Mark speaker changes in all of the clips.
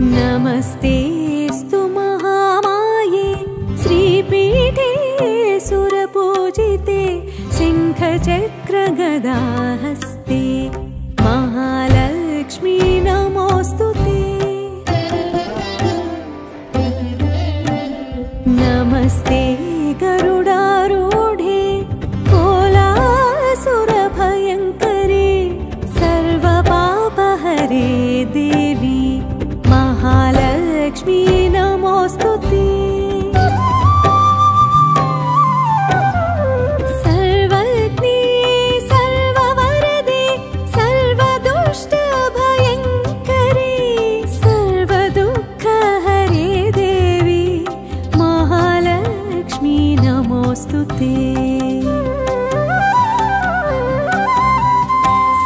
Speaker 1: नमस्तेस्तु महामाये श्रीपीठे सुरपूजिते शङ्खचक्रगदाहस्ते महालक्ष्मी नमोऽस्तुते। नमस्ते गरुडारूढे कोलासुरभयङ्करे सर्वपापहरे देवी महालक्ष्मी नमोऽस्तुते। सर्वज्ञे सर्ववरदे सर्वदुष्टभयङ्करे सर्वदुःखहरे देवी महालक्ष्मी नमोऽस्तुते।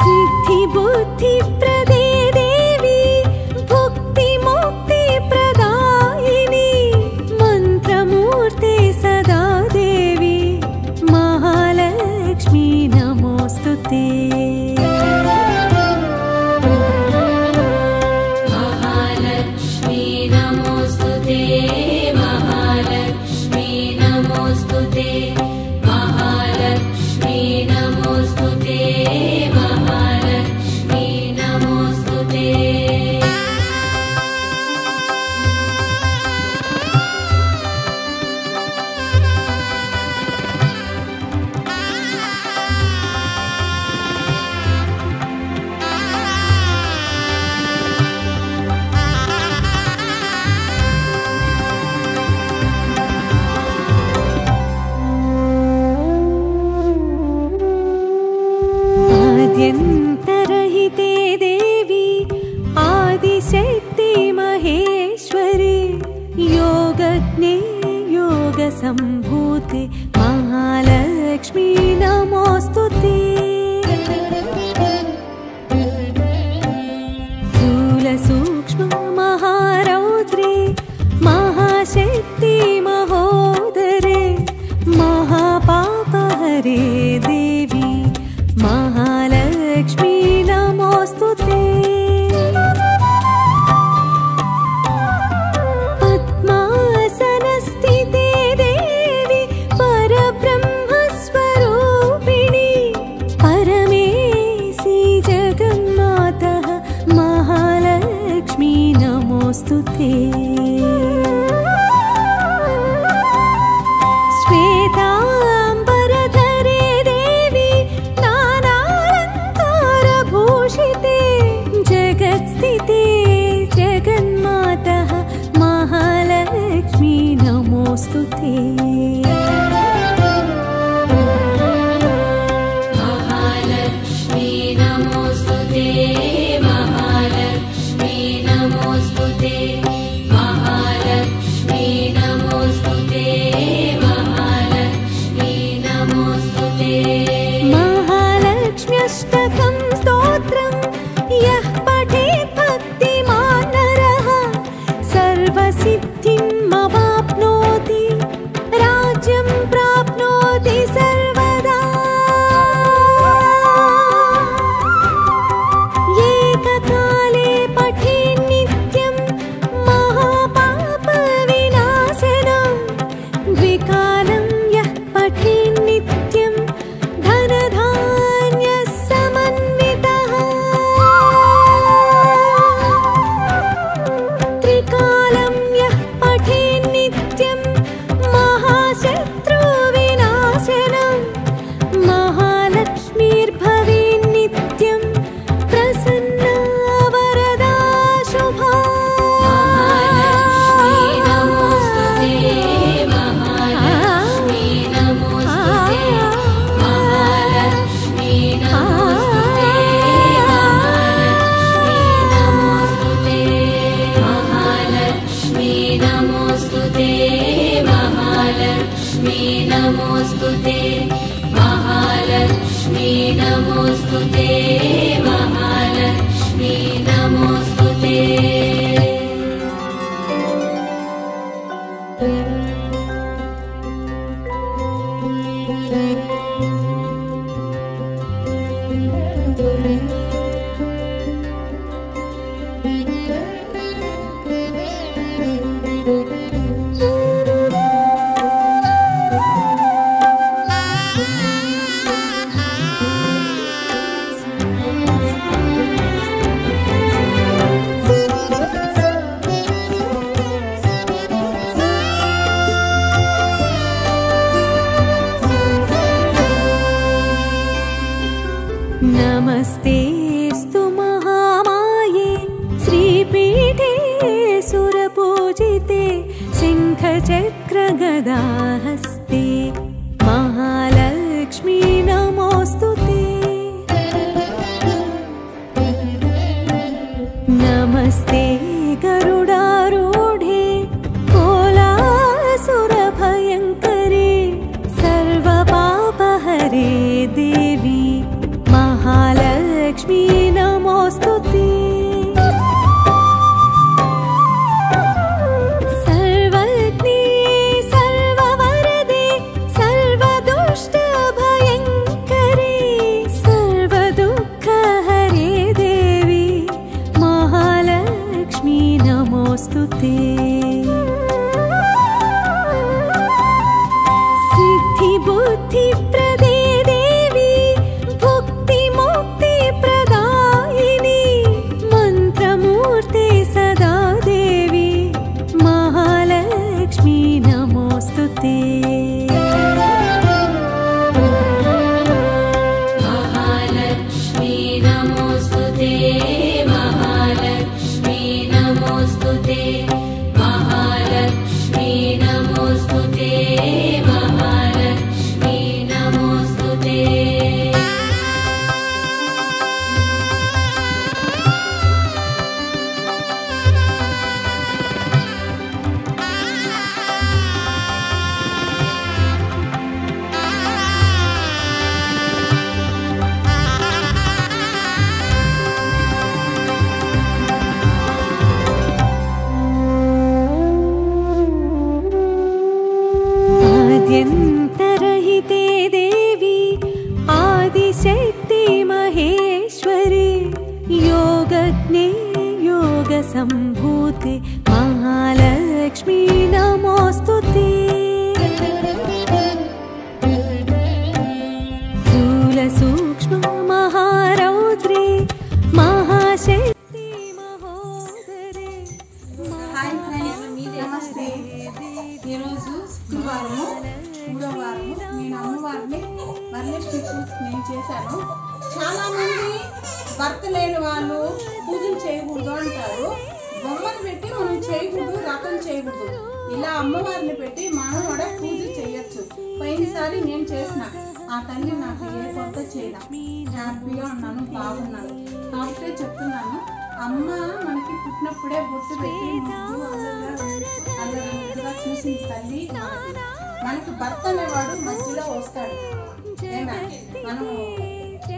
Speaker 1: सिद्धिबुद्धिप्रदे देवी भुक्तिमुक्तिप्रदायिनी मन्त्रमूर्ते सदा देवी महालक्ष्मी नमोऽस्तुते। महालक्ष्मी नमोऽस्तुते। महालक्ष्मी नमोऽस्तुते। महालक्ष्मी नमोऽस्तुते। महालक्ष्मी नमोऽस्तुते। आद्यन्तरहिते देवी आदिशक्ति महेश्वरी योगज्ञे योगसम्भूते महालक्ष्मी नमोऽस्तुते। स्थूलसूक्ष्म महारौद्रे महाशक्ति महोदरे महापापहरे देवी महालक्ष्मी नमोऽस्तुते। पद्मासनस्थिते देवी परब्रह्मस्वरूपिणी परमेशी जगन्मातः महालक्ष्मी नमोऽस्तुते। श्वेताम्बरधरे देवी नानालङ्कारभूषिते जगत्स्थिते जगन्मातः महालक्ष्मी नमोऽस्तुते। महालक्ष्मी नमोऽस्तुते। महालक्ष्मी नमोऽस्तुते। महालक्ष्मी नमोऽस्तुते। महालक्ष्मी नमोऽस्तुते। महालक्ष्म्यष्टकं स्तोत्रं यः पठेत् भक्तिमान् नरः सर्वसिद्धिमवाप्नोति राज्यं प्राप्नोति सर्वदा। एककाले पठेत् नित्यं महापापविनाशनं द्विकालं यः पठेत् नित्यं धनधान्यसमन्वितः। त्रिकालं यः पठेत् नित्यं महाशत्रुविनाशनं महालक्ष्मीर्भवेत् नित्यं प्रसन्ना वरदा शुभा। महालक्ष्मी नमोऽस्तुते। महालक्ष्मी नमोऽस्तुते। महालक्ष्मी नमोऽस्तुते। महालक्ष्मी नमोऽस्तुते। महालक्ष्मी नमोऽस्तुते। महालक्ष्मी नमोऽस्तुते।
Speaker 2: शङ्खचक्रगदाहस्ते महालक्ष्मी नमोऽस्तुते। नमस्ते गरुडारूढे कोलासुरभयङ्करे सर्वपापहरे देवी महालक्ष्मी नमोऽस्तुते। सर्वज्ञे सर्ववरदे सर्वदुष्टभयङ्करे सर्वदुःखहरे देवी महालक्ष्मी नमोऽस्तुते। सिद्धिबुद्धिप्रदे देवी भुक्तिमुक्तिप्रदायिनी मन्त्रमूर्ते सदा देवी महालक्ष्मी नमोऽस्तुते।
Speaker 1: महालक्ष्मी नमोऽस्तुते महालक्ष्मी नमोऽस्तुते महालक्ष्मी नमोऽस्तुते महालक्ष्मी नमोऽस्तुते।
Speaker 2: आद्यन्तरहिते देवी आदिशक्ति महेश्वरी योगज्ञे योगसम्भूते महालक्ष्मी नमोऽस्तुते। स्थूलसूक्ष्म महारौद्रे महाशक्ति महोदरे
Speaker 3: హాయ్ ఫ్రెండ్స్, నమస్తే. ఈరోజు శుక్రవారము, 3వ వారము. నేను అమ్మవారిని వరలక్ష్మి పూజ నేను చేశాను. చాలామంది భర్త లేని వాళ్ళు పూజలు చేయకూడదు అంటారు. బొమ్మను పెట్టి మనం చేయకూడదు, రథం చేయకూడదు. ఇలా అమ్మవారిని పెట్టి మనం కూడా పూజ చేయొచ్చు. పోయినసారి నేను చేసిన ఆ తల్లి నాకు ఏ కొత్త చేయడం, హ్యాపీగా ఉన్నాను, బాగున్నాను. కాబట్టి చెప్తున్నాను, అమ్మ మనకి పుట్టినప్పుడే బొట్టు పెట్టి అల్లగా చూసిన తల్లి మనకి భర్త అనేవాడు మధ్యలో వస్తాడు. ఏనా మనం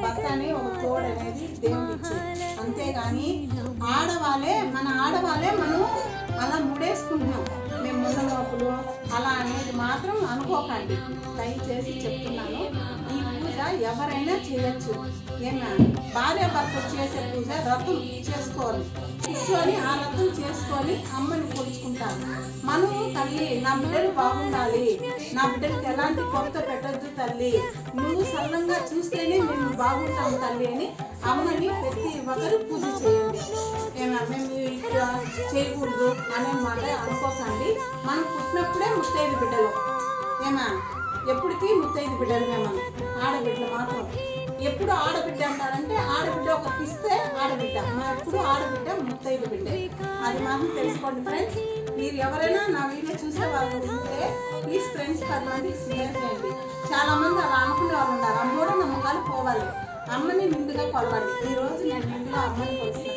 Speaker 3: భర్త అనే ఒక తోడు అనేది దేవుడు ఇచ్చాడు. అంతేగాని మన ఆడవాళ్ళే మనం అలా ముడేసుకుంటున్నాం. మేము ముందలోపులు అలా అనేది మాత్రం అనుకోకండి. దయచేసి చెప్తున్నాను, ఈ పూజ ఎవరైనా చేయొచ్చు. ఏమన్నా భార్య భర్త చేసే పూజ రథం చేసుకోవాలి. కూర్చొని ఆ రథం చేసుకొని అమ్మని కొలుచుకుంటాను. మనము తల్లి నా బిడ్డలు బాగుండాలి, నా బిడ్డలకి ఎలాంటి కొత్త పెట్టద్దు తల్లి, నువ్వు సరళంగా చూస్తేనే మేము బాగుంటాము తల్లి అని అమ్మని ప్రతి ఒక్కరు పూజ చేయండి. మేము ఇక్కడ చేయకూడదు అనే మాట అనుకోకండి. మనం పుట్టినప్పుడే ముత్తైదు బిడ్డలు. ఏమా ఎప్పటికీ ముత్తైదు బిడ్డలు మేము ఆడబిడ్డలు మాత్రం. ఎప్పుడు ఆడబిడ్డ అంటారంటే ఆడబిడ్డ ఒకరికి ఇస్తే ఆడబిడ్డ, మా ఎప్పుడు ఆడబిడ్డ ముత్తైదు బిడ్డ. అది మాత్రం తెలుసుకోండి ఫ్రెండ్స్. మీరు ఎవరైనా నా వీడియో చూసే వాళ్ళు ఉంటే ప్లీజ్ ఫ్రెండ్స్ 10 మందికి షేర్ చేయండి. చాలా మంది అలా అనుకునే వాళ్ళు ఉన్నారు. అమ్మోడ నమ్మకాలు పోవాలి, అమ్మని నిండుగా కొలవండి. ఈరోజు నేను నిండుగా అమ్మని కొలిసిన,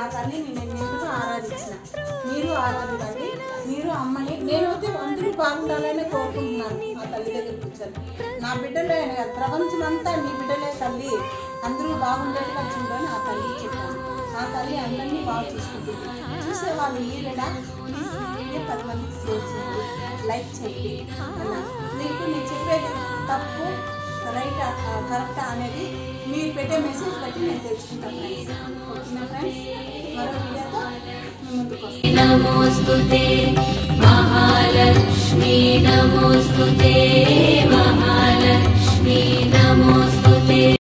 Speaker 3: ఆ తల్లిని నేను నిండుగా ఆరాధించిన. మీరు ఆరాధించండి, మీరు అమ్మని. నేనైతే అందరూ బాగుండాలని కోరుకుంటున్నాను. ఆ తల్లి దగ్గర కూర్చొని నా బిడ్డలే, ప్రపంచం అంతా నీ బిడ్డలే తల్లి, అందరూ బాగుండేట్టుగా చూడని ఆ తల్లి చెప్పాను. ఆ తల్లి అందరినీ బాగా చూసుకుంటుంది. చూసేవాళ్ళు మీరేనా ప్లీజ్ 10 మందికి షేర్ చేయండి, లైక్ చేయండి. అలా మీకు నేను చెప్పేది తప్పు రైట్ కరెక్ట్ అనేది మీరు పెట్టే మెసేజ్ బట్టి నేను తెలుసుకుంటాను ఫ్రెండ్స్. ఓకేనా ఫ్రెండ్స్, మరో వీడియోతో మేము ముందుకు వస్తాం.
Speaker 1: नमोऽस्तुते महालक्ष्मी नमोऽस्तुते महालक्ष्मी नमोऽस्तुते।